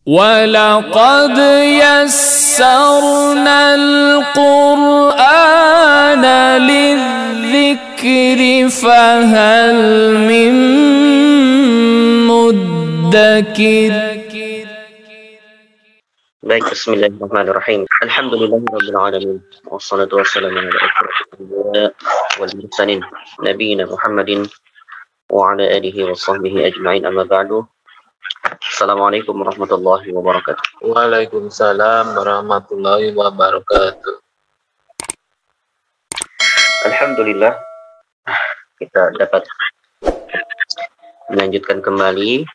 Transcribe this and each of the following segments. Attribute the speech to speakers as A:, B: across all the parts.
A: وَلَقَدْ يَسَّرْنَا الْقُرْآنَ لِلذِّكْرِ فَهَلْ مِن مُّدَّكِرٍ.
B: Baik, bismillahirrahmanirrahim. Alhamdulillahirabbil alamin. Wassalatu wassalamu ala asyrofil anbiya wal mursalin nabiyina Muhammadin wa ala alihi wa sahbihi ajma'in, amma ba'du. Assalamualaikum warahmatullahi wabarakatuh.
C: Waalaikumsalam warahmatullahi wabarakatuh.
B: Alhamdulillah kita dapat melanjutkan kembali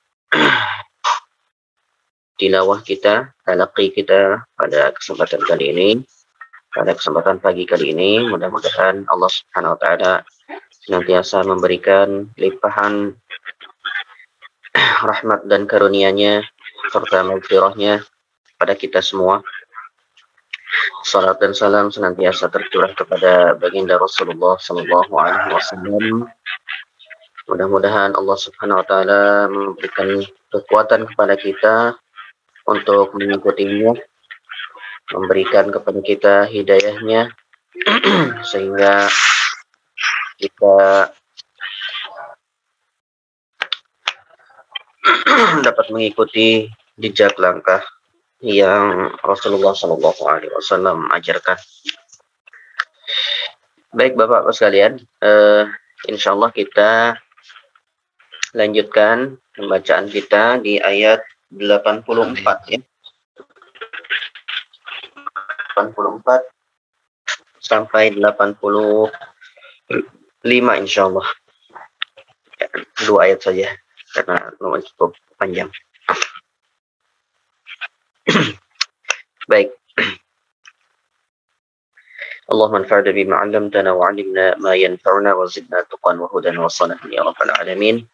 B: tilawah kita, talaqi kita pada kesempatan kali ini, pada kesempatan pagi kali ini. Mudah-mudahan Allah Subhanahu wa taala senantiasa memberikan limpahan rahmat dan karunia-Nya serta maghfirah-Nya pada kita semua. Salat dan salam senantiasa tercurah kepada baginda Rasulullah sallallahu alaihi wasallam. Mudah-mudahan Allah Subhanahu wa taala memberikan kekuatan kepada kita untuk mengikutinya, memberikan kepada kita hidayahnya sehingga kita dapat mengikuti jejak langkah yang Rasulullah Shallallahu Alaihi Wasallam ajarkan. Baik Bapak-Bapak sekalian, insya Allah kita lanjutkan pembacaan kita di ayat 84 ya. 84 sampai 85 insya Allah. Dua ayat saja karena lumayan cukup panjang. Baik. Allahumma anfa'na bima 'allamtana wa 'allimna ma yanfa'una wa zidna tuqan wa hudan wa salahan ya rabbal alamin.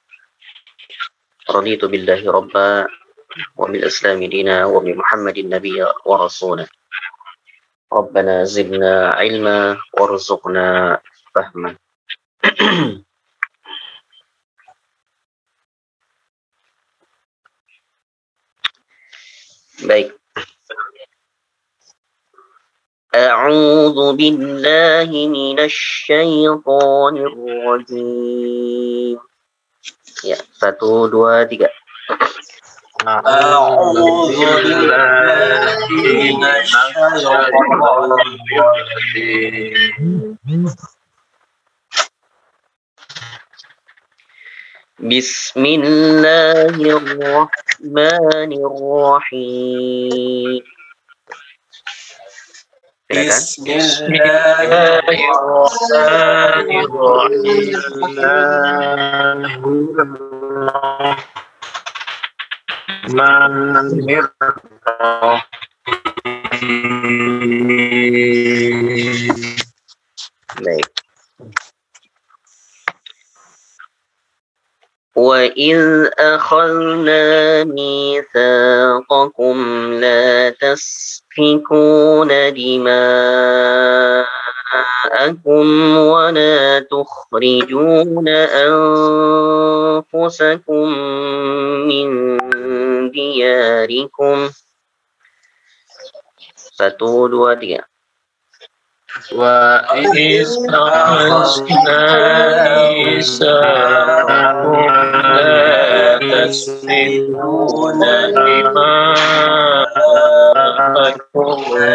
B: Raditu billahi rabba wa bil islami dina wa bi Muhammadin nabiyya wa rasula. Rabbana zidna ilma warzuqna fahma. Baik. A'udzu billahi minasy syaithanir rajim. Ya, 1 2 3.
C: A'udzu billahi minasy syaithanir rajim.
B: Bismillahirrahmanirrahim. Baik. وَإِذْ أَخَذْنَا مِيثَاقَكُمْ لَا تَسْفِكُونَ دِمَاءَكُمْ وَلَا تُخْرِجُونَ أَنفُسَكُمْ مِنْ دِيَارِكُمْ. 1 2 3.
C: وَإِذْ أَخَذْنَا مِيثَاقَكُمْ لَا تَسْفِكُونَ دِمَاءَكُمْ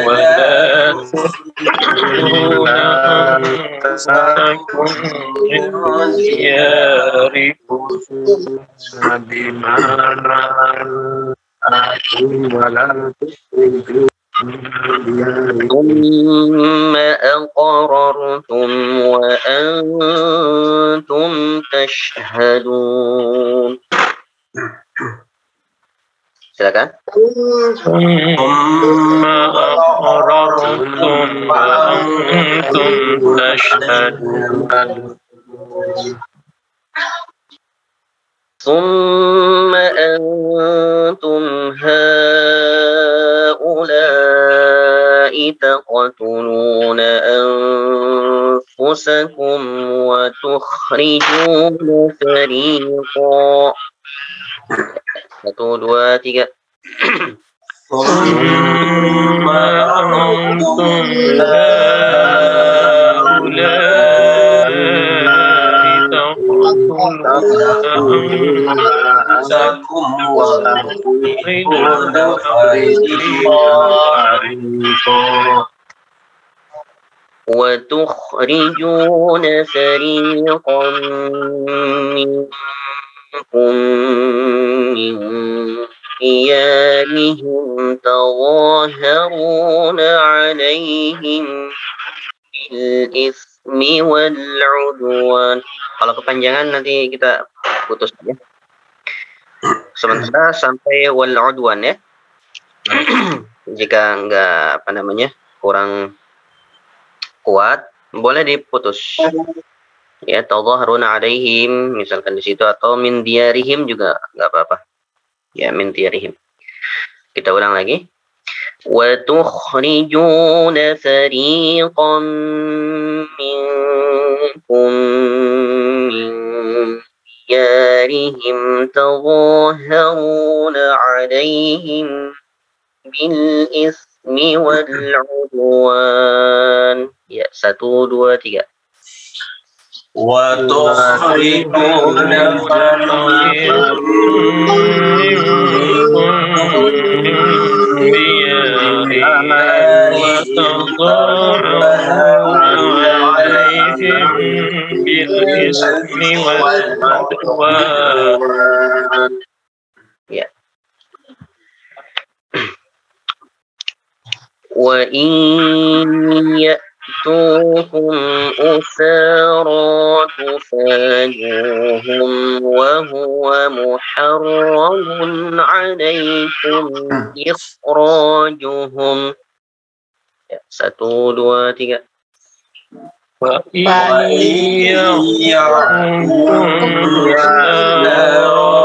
C: وَلَا تُخْرِجُونَ أَنفُسَكُمْ مِنْ دِيَارِكُمْ
B: ثم أقررتم وأنتم تشهدون. Silakan.
C: ثم أقررتم وأنتم تشهدون.
B: ثم أنتم هؤلاء تقتلون أنفسكم وتخرجون فريقا 1 2 3
C: ثم أنتم هؤلاء تقتلون أنفسكم وتخرجون
B: فريقا منكم من ديارهم تظاهرون عليهم بالإثم والعدوان. Kalau kepanjangan nanti kita putus ya. Sementara sampai wal udwan ya. Jika enggak kurang kuat, boleh diputus. Ya, tadhaharuna alaihim misalkan di situ, atau min diyarihim juga enggak apa-apa. Ya, min diyarihim. Kita ulang lagi. Wa tukhrijuna fariqan minkum min diyarihim tadhaharuna alaihim bil ismi wal udwan. Ya, 1, 2, 3.
C: وتخرجون وتظاهرون عليهم بالإثم والعدوان.
B: Ya. وإن يأتوكم أسارى تفادوهم وهو محرم عليكم إخراجهم. 1, 2, 3.
C: وإن يأتوكم أسارى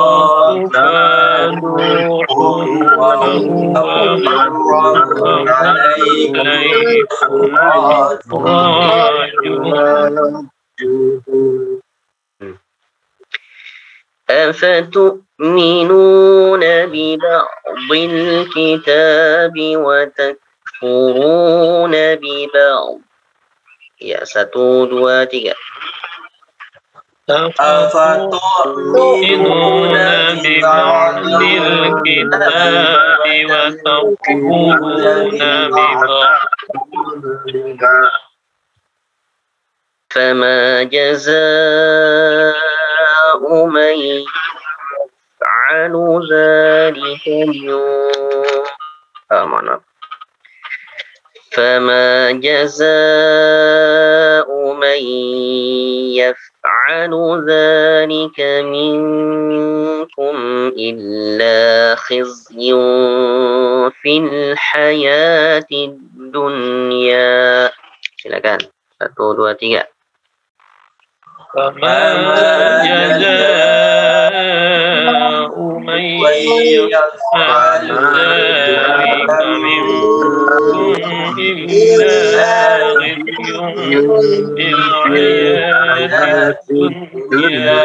C: تفادوهم وهو محرم عليكم إخراجهم.
B: أفتؤمنون ببعض الكتاب وتكفرون ببعض. Ya, 1, 2, 3.
C: أفتؤمنون ببعض الكتاب وتكفرون ببعض.
B: فما جزاء من يفعل ذلك فما جزاء من يفعل ذلك منكم إلا خزي في الحياة الدنيا. Silakan. 1, 2, 3.
C: فما جزاء من يفعل ذلك منكم إلا خزي في الحياة الدنيا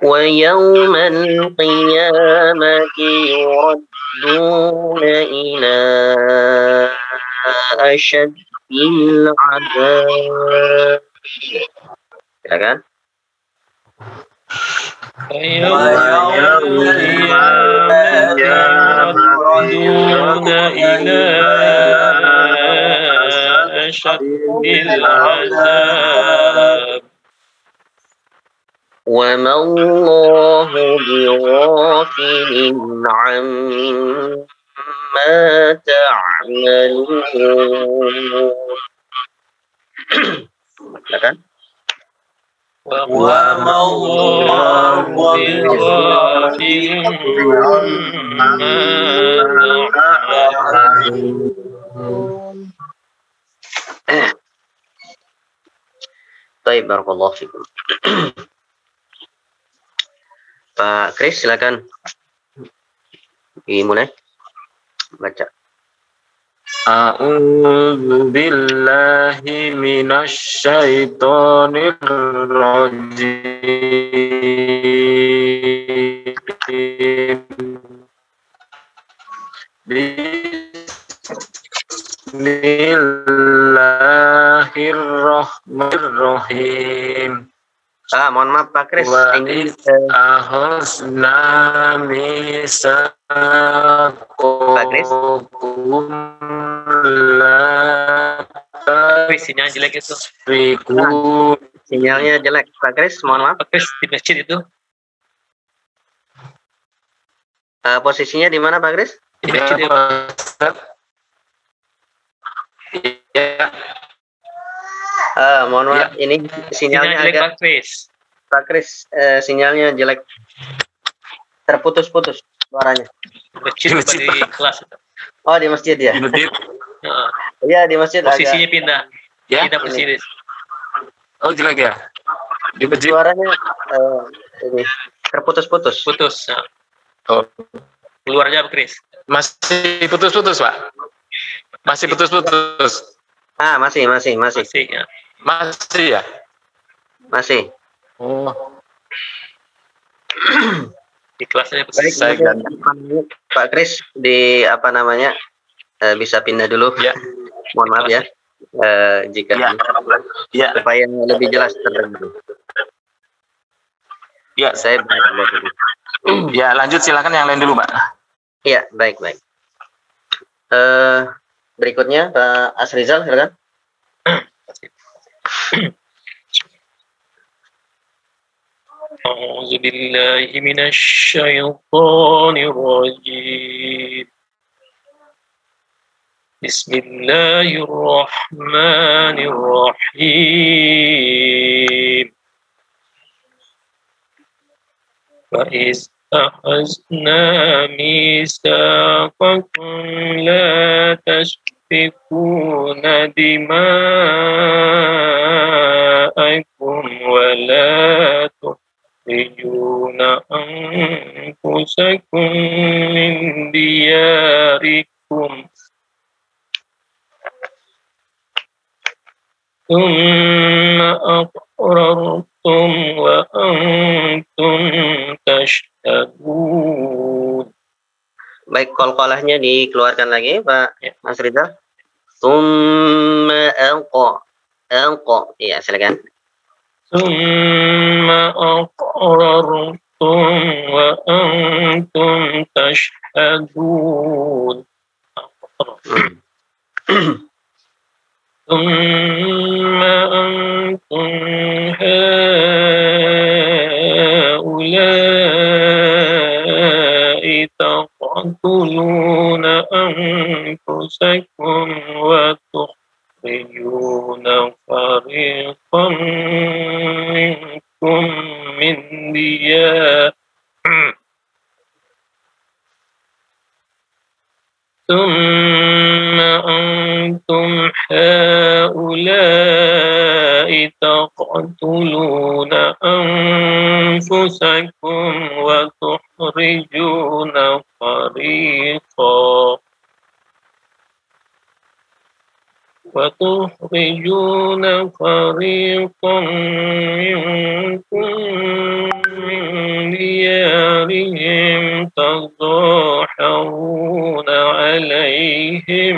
B: ويوم القيامة يردون إلى أشد العذاب. Silakan.
C: ويوم القيامة يردون إلى أشد العذاب
B: وما الله بغافل عما تعملون. Silakan.
C: وما الله بغافل عما تعملون.
B: Baik, barakallahu fikum. Pak Kris, silakan dimulai baca.
D: A'udzu billahi minasy syaithanir rajim. Bismillahirrahmanirrahim.
B: Mohon maaf Pak Kris,
D: Wa
B: ini
D: ahosna
B: Pak Kris,
D: misakum la
C: Sinyal jelek itu.
B: sinyalnya jelek Pak Kris, mohon maaf.
C: Pak Kris di masjid itu.
B: Posisinya di mana Pak Kris?
C: Di masjid ya.
D: Ya.
B: Mohon maaf, ini sinyalnya
C: Sinyal jelek
B: agak
C: Pak Kris.
B: Pak Kris, sinyalnya jelek, terputus-putus suaranya.
C: Di masjid bukan di kelas.
B: Oh, di masjid ya?
D: Di masjid.
B: Iya, di masjid.
C: Posisinya
B: agak
C: pindah.
D: Ya.
C: Pindah posisi.
D: Oh, jelek ya. Di masjid.
B: suaranya ini terputus-putus.
C: Putus.
D: Oh,
C: Keluar aja Pak Kris.
D: masih putus-putus, Pak. Masih putus-putus.
B: Masih.
C: Masih ya.
D: Masih ya?
B: Masih.
D: Oh.
C: Di kelasnya
B: Baik,
D: Saya
B: mungkin Pak Kris di apa namanya bisa pindah dulu.
D: Ya.
B: Mohon maaf ya. Jika
D: Ya.
B: supaya lebih jelas terdengar.
D: Ya,
B: Saya baik.
D: ya, lanjut silakan yang lain dulu, Pak.
B: Iya, baik. Berikutnya Pak Asrizal, silakan.
C: أعوذ بالله من الشيطان الرجيم بسم الله الرحمن الرحيم وإذ أخذنا ميثاقكم لا تسفكون دماءكم ولا تخرجون أنفسكم من دياركم ثم أقررتم وأنتم تشهدون.
B: Baik, qalqalahnya dikeluarkan lagi Pak Asrizal. Tsumma alqa. Iya, silakan.
C: ثم أقررتم وأنتم تشهدون. ثم أنتم هؤلاء تقتلون أنفسكم وتخرجون فريقا منكم من ديارهم ثم أنتم هؤلاء تقتلون أنفسكم وتخرجون فريقا منكم من ديارهم تظاهرون عليهم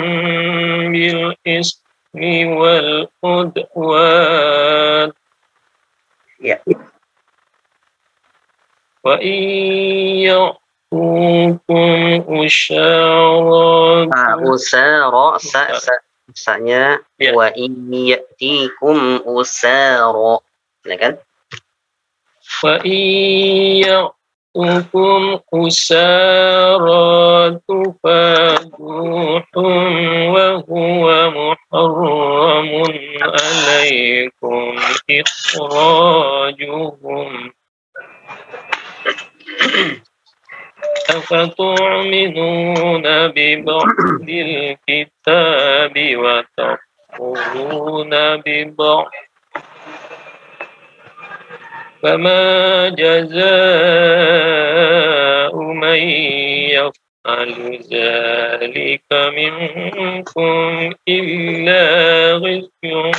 C: بالإثم والعدوان وإن يأتوكم
B: Usara, sanya wa in ya'tikum usara. Silakan.
C: وإن يأتكم أسارى تفادوهم وهو محرم عليكم إخراجهم أفتؤمنون ببعض الكتاب وتكفرون ببعض فما جزاء من يفعل يفعل ذلك منكم إلا خزي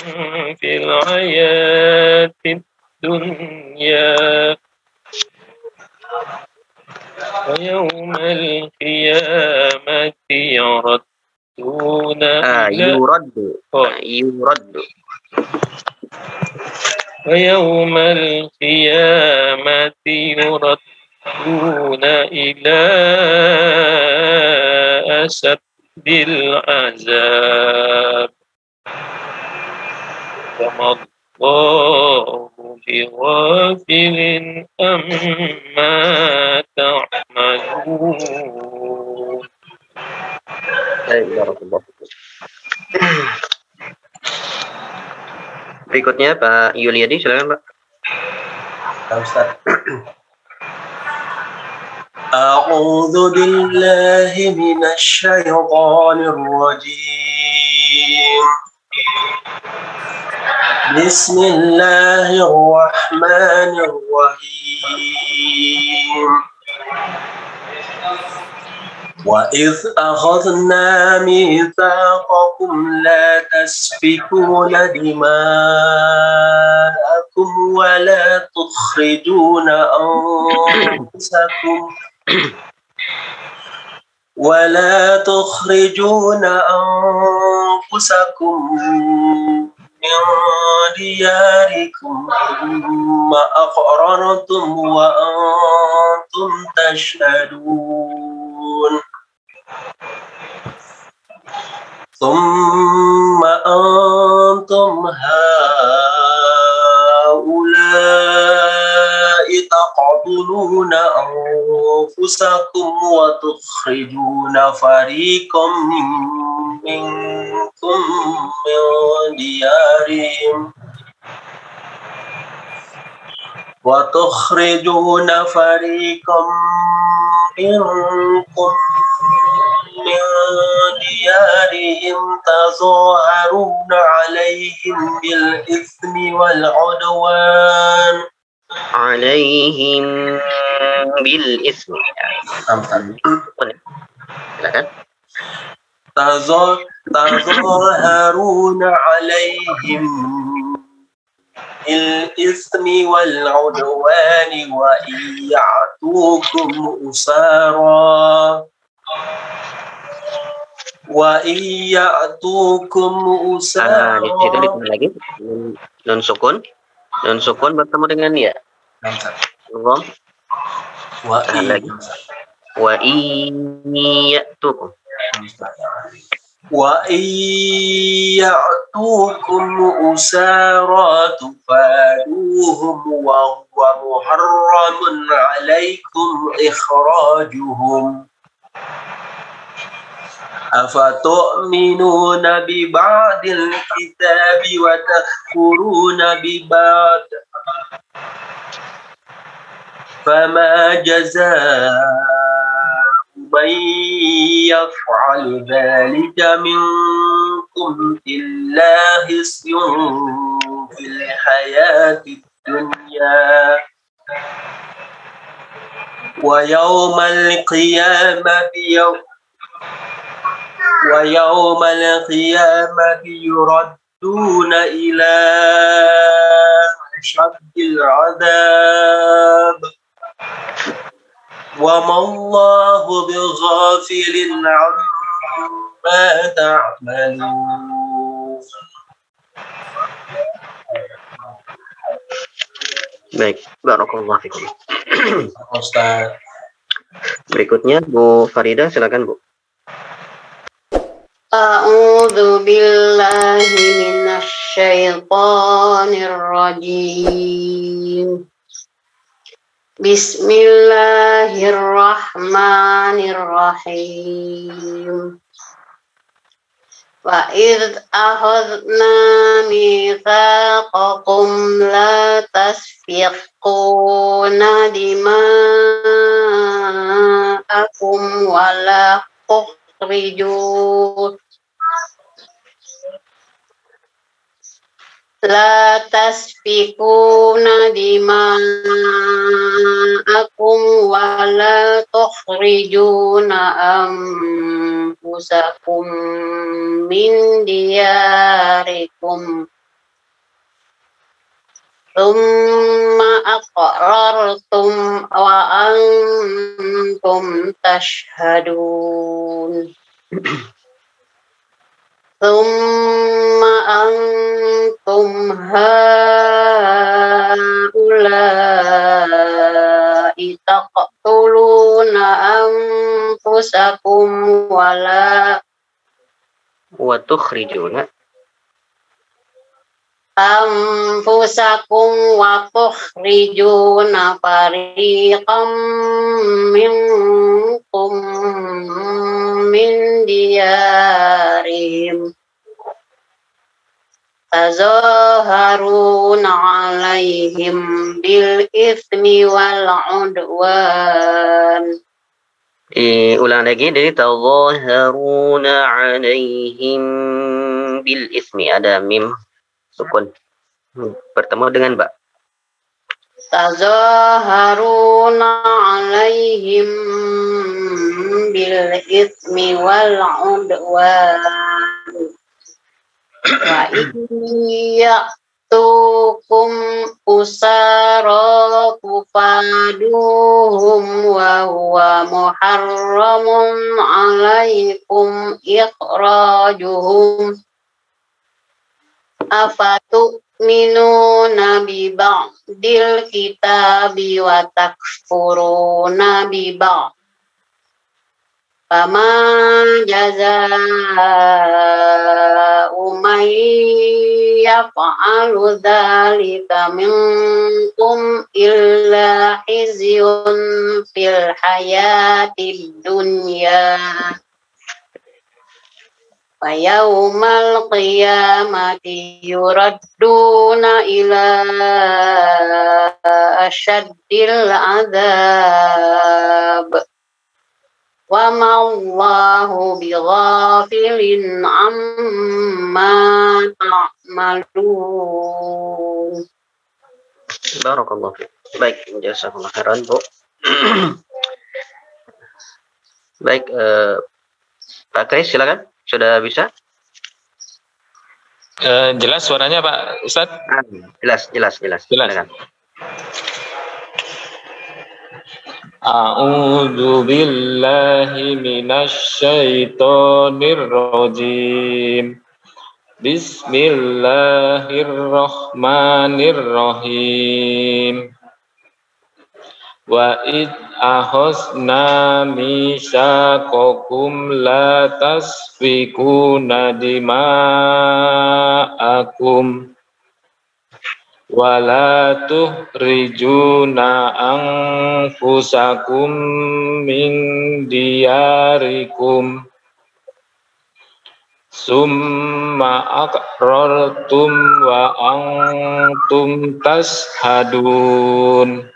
C: في الحياة الدنيا ويوم القيامة يردون إلى
B: يرد
C: ويوم القيامة يردون إلى أشد العذاب وما الله بغافل أما تعملون.
B: Barakallahu fikum. Berikutnya Pak Yuliadi, silakan Pak.
E: Ustaz. A'udzu billahi minasy syaithanir rajim. Bismillahirrahmanirrahim. وَإِذْ أَخَذْنَا مِيثَاقَكُمْ لَا تَسْفِكُونَ دِمَاءَكُمْ ولا تخرجون أنفسكم من دياركم ثم أقررتم وأنتم تشهدون ثم أنتم هؤلاء تقتلون أنفسكم وتخرجون فريقا منكم من ديارهم تظاهرون عليهم بالإثم والعدوان تظاهرون عليهم بالإثم والعدوان وإن يعتوكم أسارى
B: Di situ ditambah lagi nun sukun bertemu dengan ya. Wa iyatukum.
E: وَإِنْ يَأْتُوكُمْ أُسَارَى تُفَادُوهُمْ وَهُوَ مُحَرَّمٌ عَلَيْكُمْ إِخْرَاجُهُمْ أَفَتُؤْمِنُونَ بِبَعْضِ الْكِتَابِ وَتَكْفُرُونَ بِبَعْضٍ فَمَا جَزَاءُ من يفعل ذلك منكم إلا خزي في الحياة الدنيا ويوم القيامة يردون إلى أشد العذاب وما الله بغافل عما تعملون.
B: Baik, barakallahu fikum.
E: Ustaz.
A: Berikutnya Bu Farida, silakan Bu.
F: A'udzu billahi minasy syaithanir rajim. Bismillahirrahmanirrahim. Wa idz akhadna mitsaqakum la tasfiquna dima'akum wa la tukhrijun La tasfikuna dima'akum wa la tukhrijuna anfusakum min diyarikum thumma aqrartum wa antum tashhadun. Thumma antum haula'i taqtuluna anfusakum wa
B: tukhrijuna
F: fariqam minkum min diyarihim tazaharuna alaihim bil ithmi wal udwan.
B: Ulang lagi dari tazaharuna alaihim bil ismi, ada mim sukun bertemu dengan ba.
F: Tazaharuna alaihim bil ithmi wal udwan wa iyyatukum usara tufaduhum wa huwa muharramun alaikum ikhrajuhum afatu'minuna bi ba'dil kitabi wa takfuruna bi ba'd. Fama jazaa'u man yaf'alu dzalika minkum illa khizyun fil hayatid dunya wa yawmal qiyamati yuradduna ila asyaddil adzab. Wa ma'allahu bighafilin amma ta'malun.
B: Barakallahu fiik. Baik, jazakallahu khairan, Bu. Baik, Pak Kris silakan. Sudah bisa?
C: Jelas suaranya Pak Ustadz?
B: Jelas. Silakan.
C: A'udzu billahi minasy syaithanir rajim. Bismillahirrahmanirrahim. Wa id ahosna misaqakum la tasfikuna dima'akum wala tuhrijuna anfusakum min diyarikum summa aqrartum wa antum tashhadun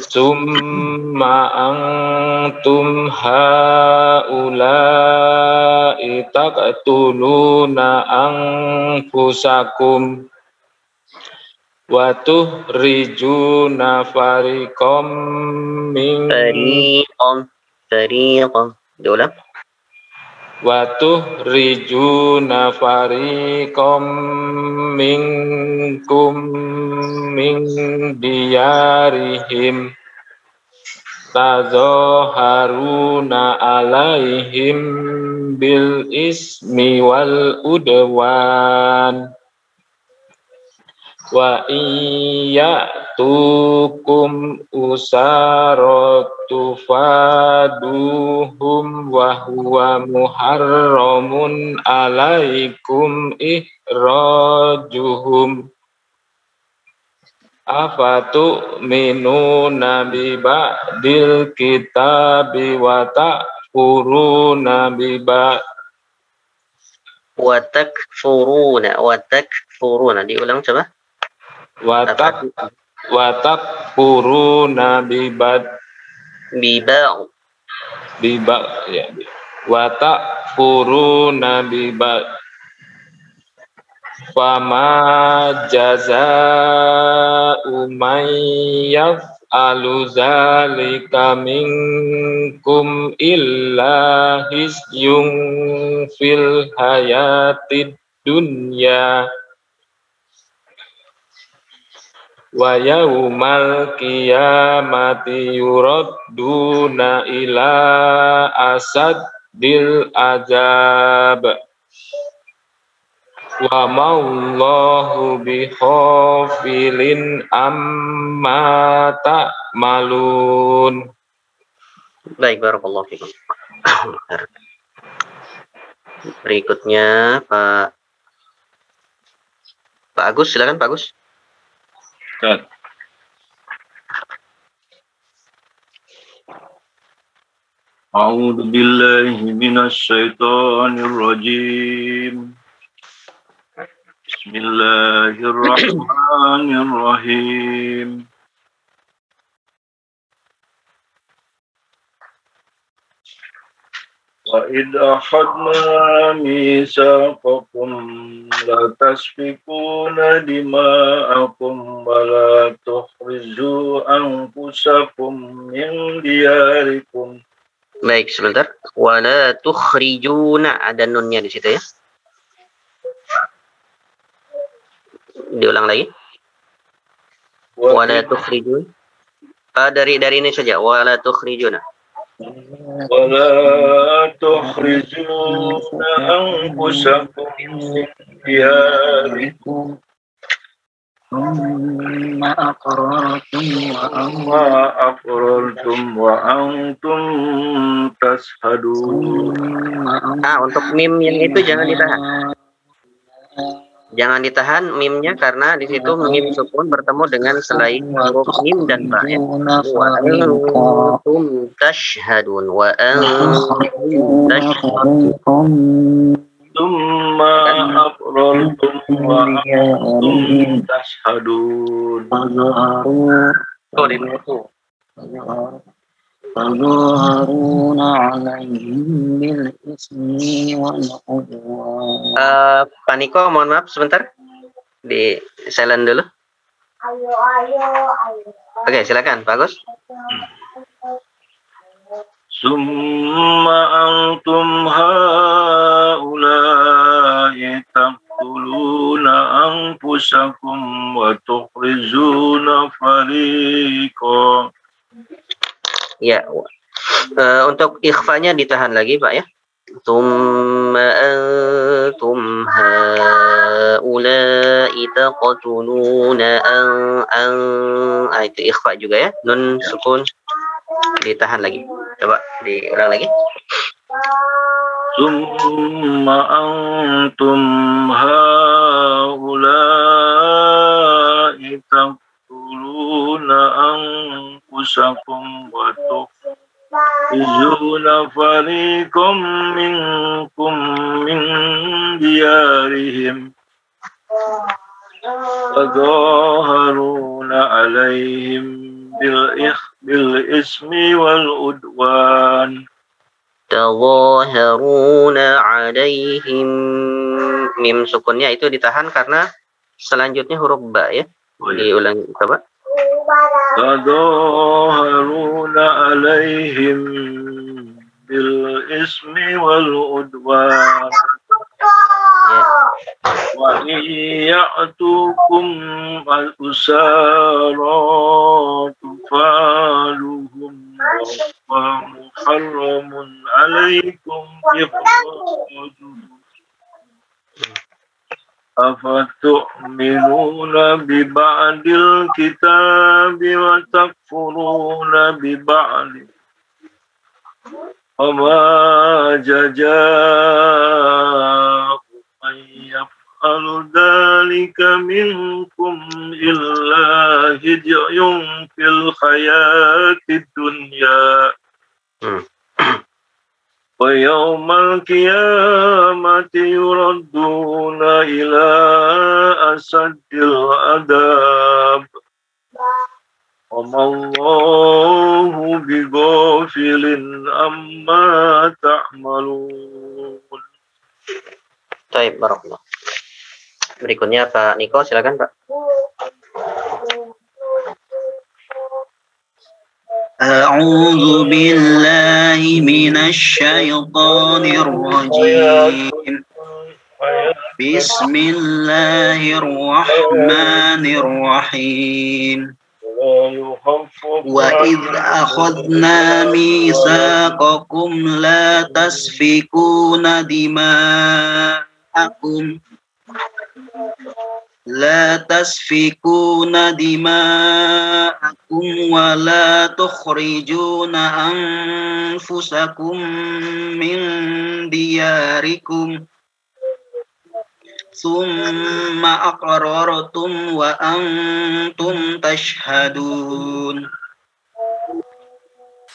C: summa antum haula'i taqtuluna anfusakum wa tuhrijuna fariqam
B: fariqam diulang.
C: Wa tuhrijuna fariqam minkum min diyarihim tazaharuna alaihim bil ismi wal udwan wa iyyatukum usaratu faduhum wa huwa muharramun alaikum ihrajuhum afatu'minuna bi ba'dil kitabi wa takfuruna bi ba'd
B: wa takfuruna diulang coba.
C: Wa takfuruna bi ba'd ya. Wa takfuruna bi ba'd Fama jaza'u man yaf'alu zalika minkum illa hisyun fil hayatid dunya wa yaumal qiyamati yuradduna ila asaddil azab wa ma'allahu bighafilin amma ta'malun.
B: Baik, barakallahu fikum. Berikutnya Pak Agus, silakan Pak Agus.
G: A'udzu billahi minasy syaithanir rajim. Bismillahirrahmanirrahim. Wa idh akhadna mitsaqakum la tasfikuna dima'akum wa la tukhriju anfusakum min diyarikum.
B: Baik, sebentar. Wala tukhrijuna, ada nunnya di situ ya. Diulang lagi. Wala tukhrijun. Dari ini saja. Wala tukhrijuna.
G: Wala tukhrijuna anfusakum min diyarikum. Ma aqrartum wa antum tashhadun.
B: Untuk mim yang itu jangan ditahan. Jangan ditahan mimnya karena di situ mim sukun bertemu dengan selain huruf mim dan ba. Wa antum tashhadun wa antum tashhadun.
G: Tsumma aqrartum wa antum tashhadun.
B: Pak Niko, mohon maaf sebentar. Di silent dulu. Oke, silakan Pak Agus.
G: Summa antum haula'i taqtuluna anfusakum wa tukhrijuna fariqan.
B: Ya, untuk ikhfanya ditahan lagi Pak ya. Tsumma antum haula'i taqtuluna itu ikhfa juga ya. Nun sukun ditahan lagi. Coba diulang lagi.
G: Summa antum haula'i taqtuluna anfusakum wa tukhrijuna fariqam minkum min diyarihim tadhaharuna alaihim bil ismi wal udwan.
B: Tadhaharuna alaihim, mim sukunnya itu ditahan karena selanjutnya huruf ba ya. Diulangi coba.
G: Tadhaharuna alaihim bil ismi wal udwan. Wa iya'tukum al-usara tufaluhum wa muharramun alaikum ikhrajuhum. Afatu'minuna bi ba'dil kitabi wa takfuruna bi ba'di. Wama jaza'u man yaf'alu dhalika minkum illa hizyun fil hayatid dunya. Wa yawmal qiyamati yuradduna ila asaddil adab. Wa mallahu bighafilin amma ta'malun.
B: Baik, barakallah. Berikutnya Pak Niko, silakan Pak.
H: أعوذ بالله من الشيطان الرجيم بسم الله الرحمن الرحيم وإذ أخذنا ميثاقكم لا تسفكون دماءكم ولا تخرجون أنفسكم من دياركم ثم أقررتم وأنتم تشهدون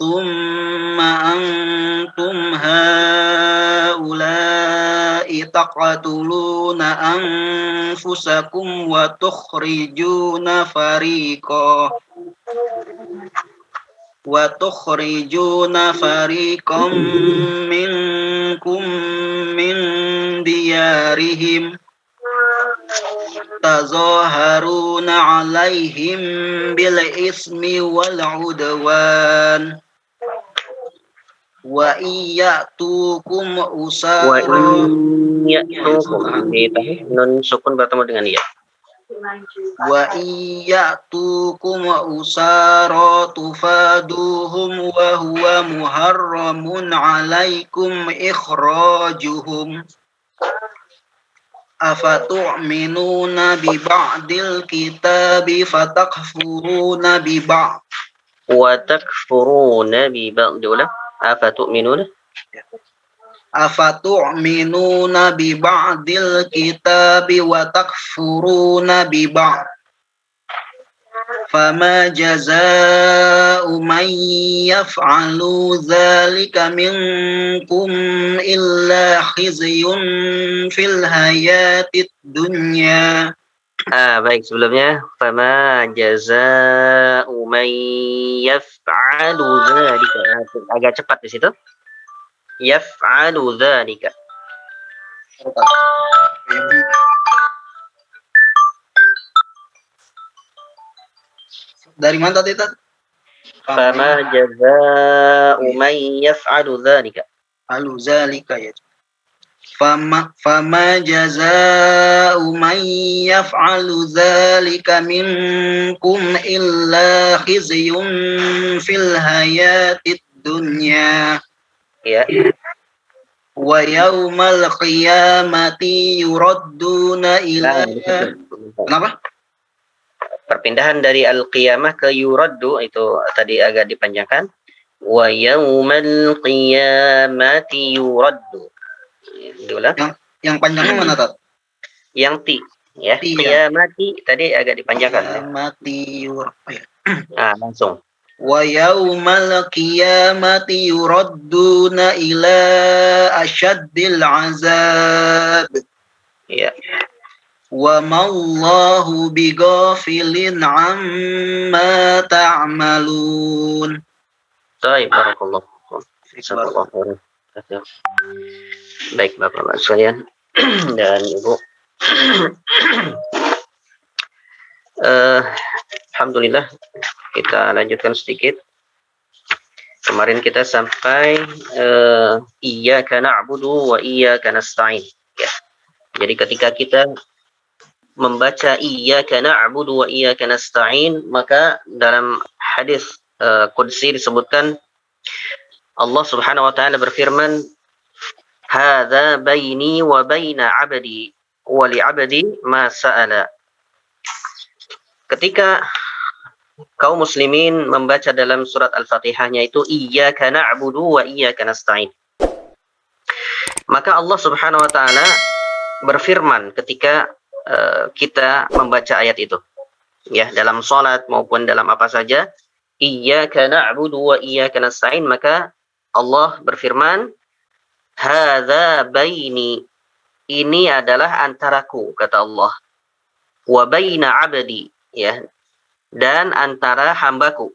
H: ثم أنتم هؤلاء تقتلون أنفسكم وتخرجون فريقا منكم من ديارهم تظاهرون عليهم بالإثم والعدوان وإن يأتوكم أسارى
B: nun sukun bertemu dengan ya.
H: وإن يأتوكم أسارى تفادوهم وهو محرم عليكم إخراجهم أفتؤمنون ببعض الكتاب فتكفرون ببعض
B: وتكفرون ببعض
H: أفتؤمنون ببعض الكتاب وتكفرون ببعض فما جزاء من يفعل ذلك منكم إلا خزي في الحياة الدنيا.
B: Baik, sebelumnya fama jazaa'u man yaf'alu dzalika. Agak cepat di situ. Yaf'alu dzalika.
H: Dari mana tadi?
B: Fama jazaa'u man yaf'alu dzalika.
H: Alu dzalika ya. Fama jazaa'u man yaf'alu dzalika minkum illa khizyun fil hayatid dunya.
B: Ya.
H: Wa yaumal qiyamati yuradduna ila. Kenapa?
B: Perpindahan dari al-qiyamah ke yuraddu itu tadi agak dipanjangkan. Wa yaumal qiyamati yuraddu.
H: Yang panjangnya mana, Tat?
B: Yang ti, ya. Qiyamati tadi agak dipanjangkan.
H: Qiyamati
B: langsung.
H: Wa yaumal qiyamati yuradduna ila asyaddil azab.
B: Ya.
H: Wa mallahu bighafilin amma ta'malun.
B: Baik, barakallahu. Baik, Bapak-Bapak sekalian dan Ibu. Alhamdulillah, kita lanjutkan sedikit. Kemarin kita sampai iyyaka na'budu wa iyyaka nasta'in. Ya. Jadi ketika kita membaca iyyaka na'budu wa iyyaka nasta'in, maka dalam hadis qudsi disebutkan Allah Subhanahu wa taala berfirman, "Hadza baini wa baina 'abdi wa li 'abdi ma sa'ala." Ketika kaum muslimin membaca dalam surat Al-Fatihahnya itu iyyaka na'budu wa iyyaka nasta'in, maka Allah Subhanahu wa taala berfirman ketika kita membaca ayat itu, ya, dalam salat maupun dalam apa saja, iyyaka na'budu wa iyyaka nasta'in, maka Allah berfirman, hadza baini, ini adalah antaraku, kata Allah, wa baina 'abdi, ya, dan antara hambaku,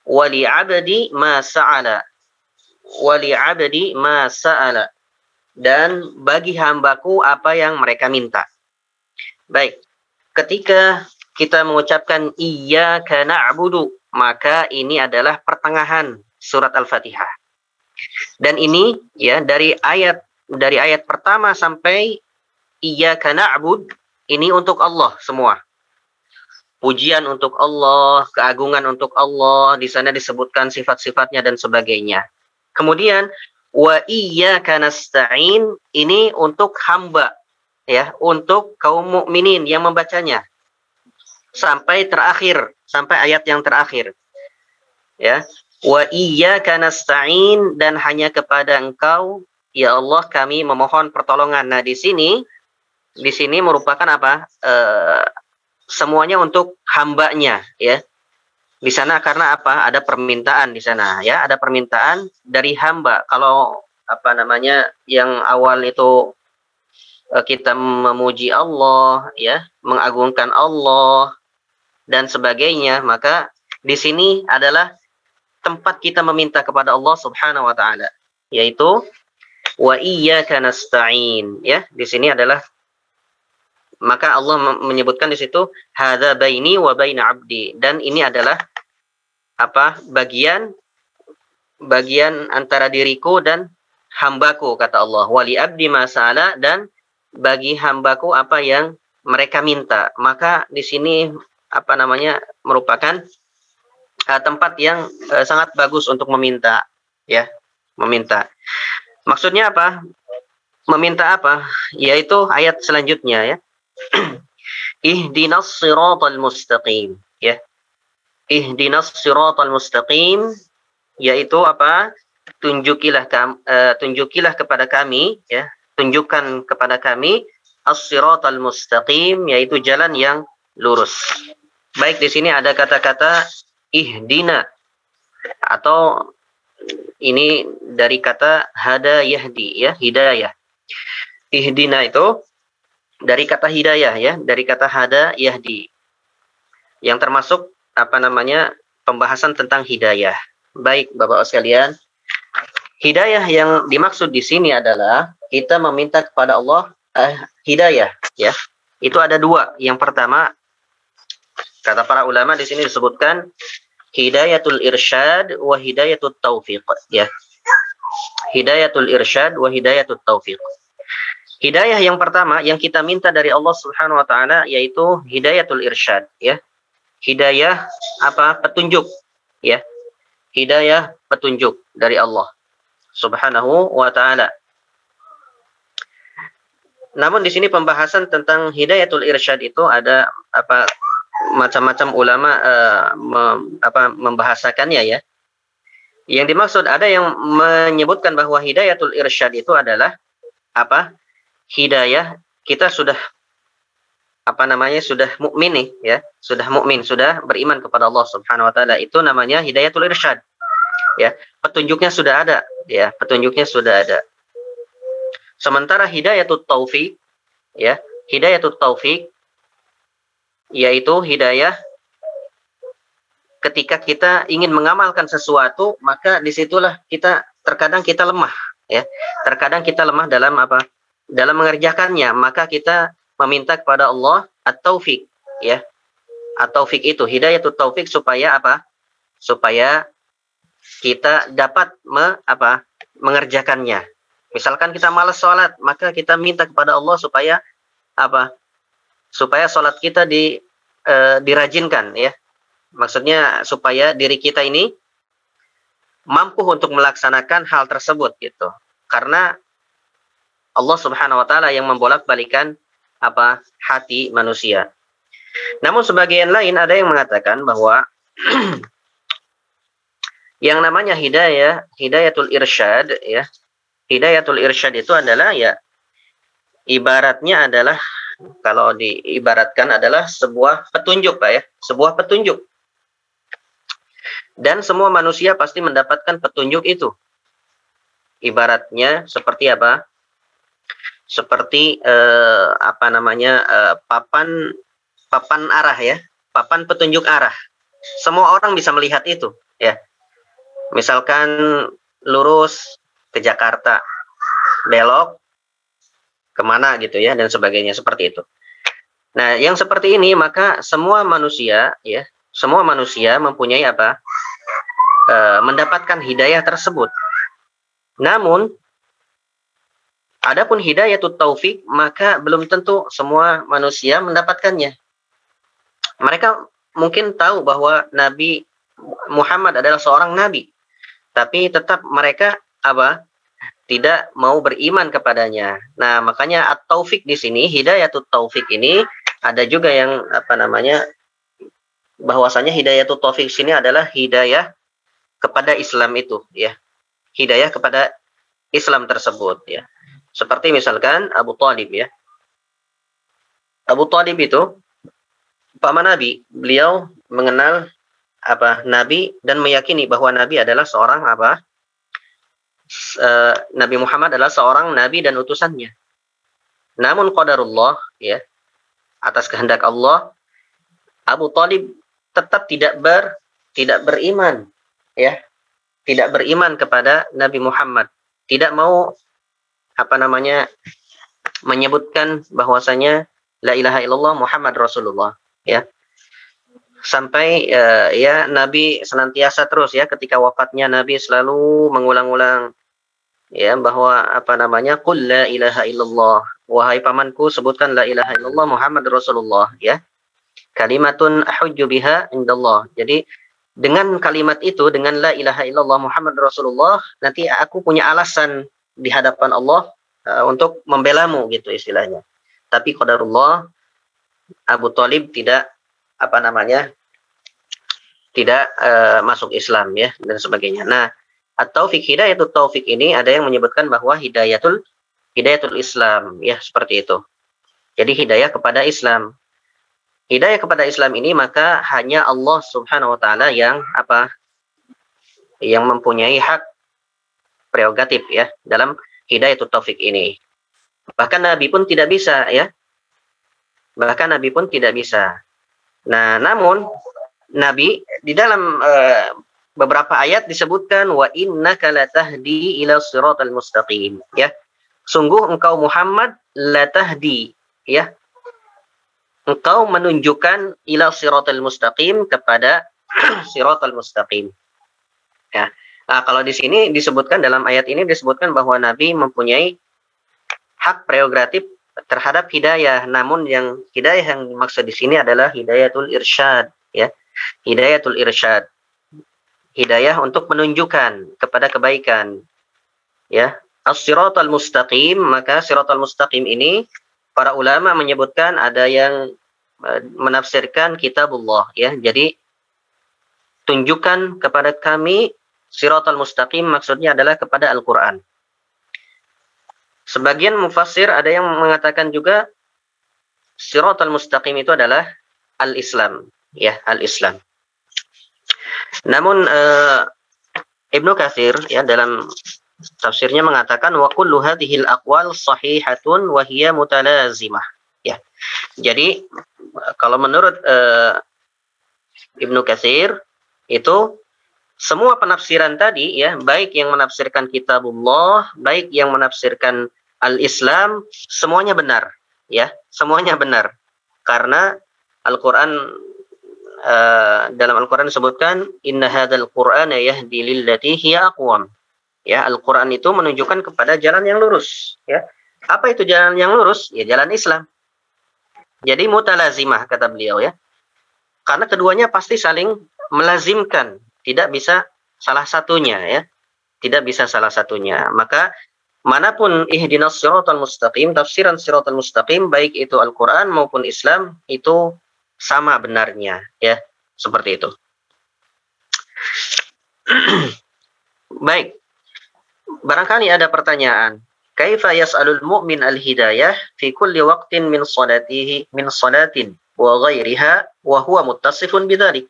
B: wa li 'abdi ma sa'ala, wa li 'abdi ma sa'ala, dan bagi hambaku apa yang mereka minta. Baik. Ketika kita mengucapkan iyyaka na'budu, maka ini adalah pertengahan surat Al-Fatihah. Dan ini ya dari ayat pertama sampai iyyaka na'bud ini untuk Allah semua. Pujian untuk Allah, keagungan untuk Allah, di sana disebutkan sifat-sifatnya dan sebagainya. Kemudian wa iyyaka nasta'in ini untuk hamba ya, untuk kaum mukminin yang membacanya sampai terakhir, sampai ayat yang terakhir. Ya, wa iyyaka nasta'in dan hanya kepada Engkau ya Allah kami memohon pertolongan. Nah, di sini merupakan apa? Semuanya untuk hambanya ya. Di sana karena apa? Ada permintaan di sana ya, ada permintaan dari hamba. Kalau apa namanya yang awal itu kita memuji Allah ya, mengagungkan Allah dan sebagainya, maka di sini adalah tempat kita meminta kepada Allah Subhanahu wa taala, yaitu wa iyyaka nasta'in ya. Di sini adalah maka Allah menyebutkan di situ hadza baini wa baina abdi, dan ini adalah apa? bagian antara diriku dan hambaku, kata Allah. Wali abdi masala, dan bagi hambaku apa yang mereka minta. Maka di sini apa namanya merupakan tempat yang sangat bagus untuk meminta ya, meminta. Maksudnya apa? Meminta apa? Yaitu ayat selanjutnya ya. Ihdinas siratal mustaqim ya. Ihdinas siratal mustaqim yaitu apa? Tunjukilah kepada kami ya, tunjukkan kepada kami as-siratal mustaqim yaitu jalan yang lurus. Baik, di sini ada kata-kata ihdina atau ini dari kata hada yahdi ya, hidayah. Ihdina itu dari kata hidayah ya, dari kata hada yahdi, yang termasuk apa namanya pembahasan tentang hidayah. Baik Bapak sekalian, hidayah yang dimaksud di sini adalah kita meminta kepada Allah hidayah ya. Itu ada dua. Yang pertama, kata para ulama di sini disebutkan hidayatul irsyad wa hidayatul taufiq ya. Hidayatul irsyad wa hidayatul taufiq. Hidayah yang pertama yang kita minta dari Allah Subhanahu wa taala yaitu hidayatul irsyad ya. Hidayah apa? Petunjuk ya. Hidayah petunjuk dari Allah Subhanahu wa taala. Namun di sini pembahasan tentang hidayatul irsyad itu ada apa macam-macam ulama membahasakannya ya. Yang dimaksud ada yang menyebutkan bahwa hidayatul irsyad itu adalah apa? Hidayah kita sudah apa namanya sudah mukmin nih ya, sudah mukmin, sudah beriman kepada Allah Subhanahu wa taala, itu namanya hidayatul irsyad. Ya, petunjuknya sudah ada ya, petunjuknya sudah ada. Sementara hidayatul taufik ya, hidayatul taufik yaitu hidayah ketika kita ingin mengamalkan sesuatu, maka disitulah terkadang kita lemah ya. Terkadang kita lemah dalam apa? Dalam mengerjakannya, maka kita meminta kepada Allah at-taufik ya. At-taufik itu hidayatul taufik supaya apa? Supaya kita dapat mengerjakannya. Misalkan kita malas sholat, maka kita minta kepada Allah supaya apa? Supaya sholat kita dirajinkan ya. Maksudnya supaya diri kita ini mampu untuk melaksanakan hal tersebut gitu. Karena Allah Subhanahu wa taala yang membolak-balikan apa? Hati manusia. Namun sebagian lain ada yang mengatakan bahwa yang namanya hidayatul irsyad ya. Hidayatul irsyad itu adalah ya ibaratnya adalah kalau diibaratkan adalah sebuah petunjuk Pak ya, sebuah petunjuk. Dan semua manusia pasti mendapatkan petunjuk itu. Ibaratnya seperti apa? Seperti papan arah ya, papan petunjuk arah. Semua orang bisa melihat itu ya. Misalkan lurus ke Jakarta, belok kemana gitu ya, dan sebagainya seperti itu. Nah, yang seperti ini maka semua manusia ya, semua manusia mempunyai apa? Mendapatkan hidayah tersebut. Namun adapun hidayatut taufik maka belum tentu semua manusia mendapatkannya. Mereka mungkin tahu bahwa Nabi Muhammad adalah seorang nabi, tapi tetap mereka apa? Tidak mau beriman kepadanya. Nah, makanya at-taufik di sini, hidayatut taufik ini ada juga yang apa namanya? Bahwasanya hidayatut taufik sini adalah hidayah kepada Islam itu, ya. Hidayah kepada Islam tersebut, ya. Seperti misalkan Abu Thalib, ya. Abu Thalib itu paman Nabi, beliau mengenal apa Nabi dan meyakini bahwa Nabi adalah seorang apa? Nabi Muhammad adalah seorang nabi dan utusannya. Namun qadarullah, ya, atas kehendak Allah, Abu Thalib tetap tidak beriman, ya, tidak beriman kepada Nabi Muhammad, tidak mau apa namanya menyebutkan bahwasanya la ilaha illallah Muhammad Rasulullah, ya. Sampai ya Nabi senantiasa terus ya ketika wafatnya Nabi selalu mengulang-ulang ya bahwa apa namanya qul la ilaha illallah, wahai pamanku sebutkan la ilaha illallah Muhammad Rasulullah, ya. Kalimatun ahujju biha indallah. Jadi dengan kalimat itu, dengan la ilaha illallah Muhammad Rasulullah, nanti aku punya alasan di hadapan Allah untuk membelamu gitu istilahnya. Tapi qadarullah Abu Thalib tidak apa namanya tidak masuk Islam ya dan sebagainya. Nah, at-taufik hidayatut taufik ini ada yang menyebutkan bahwa hidayatul Islam ya seperti itu. Jadi hidayah kepada Islam. Hidayah kepada Islam ini maka hanya Allah Subhanahu wa taala yang apa? Yang mempunyai hak prerogatif ya dalam hidayatut taufik ini. Bahkan Nabi pun tidak bisa ya. Bahkan Nabi pun tidak bisa. Nah, namun Nabi di dalam beberapa ayat disebutkan wa innaka latahdi ila siratal mustaqim ya. Sungguh engkau Muhammad latahdi ya. Engkau menunjukkan ila siratal mustaqim kepada siratal mustaqim. Ya. Nah, kalau di sini disebutkan dalam ayat ini disebutkan bahwa Nabi mempunyai hak prerogatif terhadap hidayah, namun yang hidayah yang dimaksud di sini adalah hidayatul irsyad, ya. Hidayatul irsyad. Hidayah untuk menunjukkan kepada kebaikan. Ya. As-siratal mustaqim, maka siratal mustaqim ini para ulama menyebutkan ada yang menafsirkan kitabullah, ya. Jadi tunjukkan kepada kami siratal mustaqim maksudnya adalah kepada Al-Qur'an. Sebagian mufassir ada yang mengatakan juga siratal mustaqim itu adalah al-Islam, ya, al-Islam. Namun Ibnu Katsir ya dalam tafsirnya mengatakan wa kullu hadhil aqwal sahihatun wa hiya mutalazimah, ya. Jadi kalau menurut Ibnu Katsir itu semua penafsiran tadi ya, baik yang menafsirkan kitabullah, baik yang menafsirkan al-Islam, semuanya benar ya, semuanya benar. Karena Al-Qur'an dalam Al-Qur'an disebutkan inna hadzal qur'ana yahdi lillati hiya aqwam. Ya, Al-Qur'an itu menunjukkan kepada jalan yang lurus, ya. Apa itu jalan yang lurus? Ya jalan Islam. Jadi mutalazimah kata beliau ya. Karena keduanya pasti saling melazimkan. Tidak bisa salah satunya ya. Tidak bisa salah satunya. Maka manapun ihdinas siratal mustaqim, tafsiran siratal mustaqim baik itu Al-Qur'an maupun Islam itu sama benarnya ya. Seperti itu. Baik. Barangkali ada pertanyaan. Kaifa yas'alul mu'min al-hidayah fi kulli waqtin min salatin wa ghairiha wa huwa muttasifun bidzalik.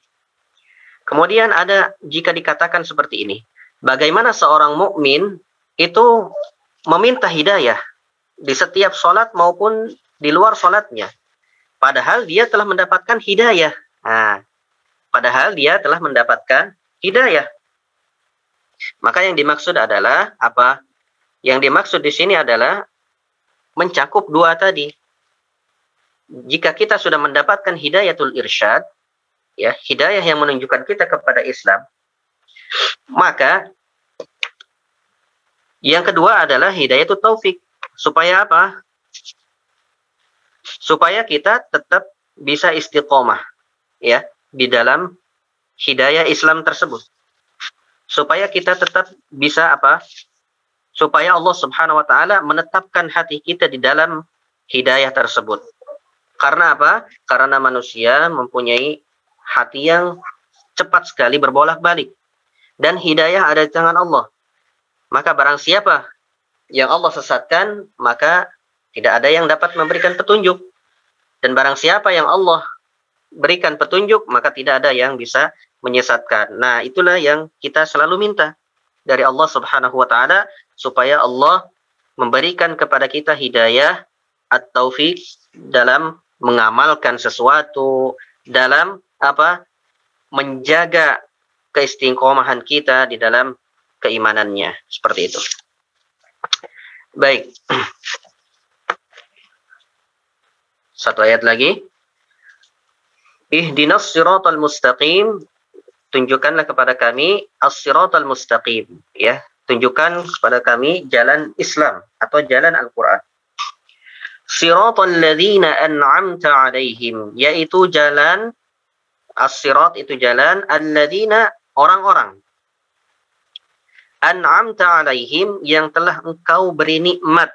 B: Kemudian ada jika dikatakan seperti ini, bagaimana seorang mukmin itu meminta hidayah di setiap sholat maupun di luar sholatnya, padahal dia telah mendapatkan hidayah. Nah, padahal dia telah mendapatkan hidayah. Maka yang dimaksud adalah apa? Yang dimaksud di sini adalah mencakup dua tadi. jika kita sudah mendapatkan hidayatul irsyad, ya, hidayah yang menunjukkan kita kepada Islam, maka yang kedua adalah hidayatul taufik. Supaya apa? Supaya kita tetap bisa istiqomah, ya, di dalam hidayah Islam tersebut. Supaya kita tetap bisa apa? Supaya Allah Subhanahu wa taala menetapkan hati kita di dalam hidayah tersebut. Karena apa? Karena manusia mempunyai hati yang cepat sekali berbolak-balik. Dan hidayah ada di tangan Allah. Maka barang siapa yang Allah sesatkan, maka tidak ada yang dapat memberikan petunjuk. Dan barang siapa yang Allah berikan petunjuk, maka tidak ada yang bisa menyesatkan. Nah, itulah yang kita selalu minta dari Allah Subhanahu wa taala, supaya Allah memberikan kepada kita hidayah at-taufik dalam mengamalkan sesuatu, dalam apa? Menjaga keistiqomahan kita di dalam keimanannya. Seperti itu. Baik. Satu ayat lagi. Ihdinas siratal mustaqim. Tunjukkanlah kepada kami as-siratal mustaqim, ya. Tunjukkan kepada kami jalan Islam atau jalan Al-Qur'an. Siratal ladzina an'amta 'alaihim, yaitu jalan as-sirat, itu jalan alladzina, orang-orang. An'amta 'alaihim, yang telah engkau beri nikmat,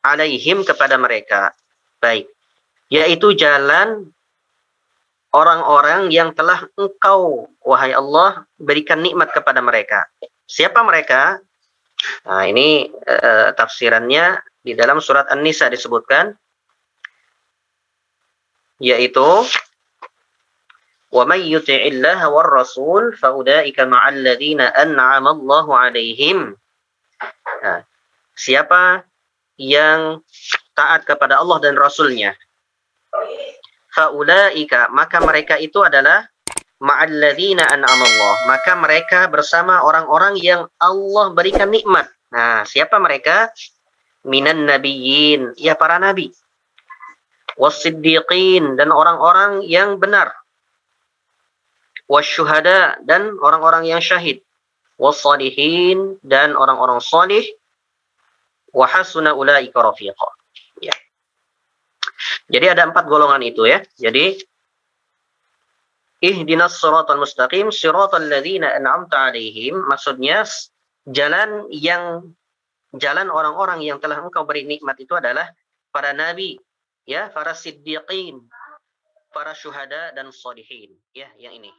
B: 'alaihim, kepada mereka. Baik. Yaitu jalan orang-orang yang telah engkau, wahai Allah, berikan nikmat kepada mereka. Siapa mereka? Nah, ini tafsirannya di dalam surat An-Nisa disebutkan, yaitu wa may yuti'illaha war rasul fa ulaika ma'al ladzina an'ama Allahu 'alaihim. Nah, siapa yang taat kepada Allah dan Rasulnya, faulaika, maka mereka itu adalah ma'alladzina an'ama Allah, maka mereka bersama orang-orang yang Allah berikan nikmat. Nah, siapa mereka? Minan nabiyyin, ya, para nabi. Was-siddiqin, dan orang-orang yang benar. Wasyuhada, dan orang-orang yang syahid. Was-salihin, dan orang-orang salih. Wa hasuna ulaika rafiqa. Ya. Jadi ada 4 golongan itu, ya. Jadi ihdinas siratal mustaqim, siratal ladzina an'amta 'alaihim, maksudnya jalan orang-orang yang telah engkau beri nikmat itu adalah para nabi, ya, para siddiqin, para syuhada dan sholihin, ya, yang ini.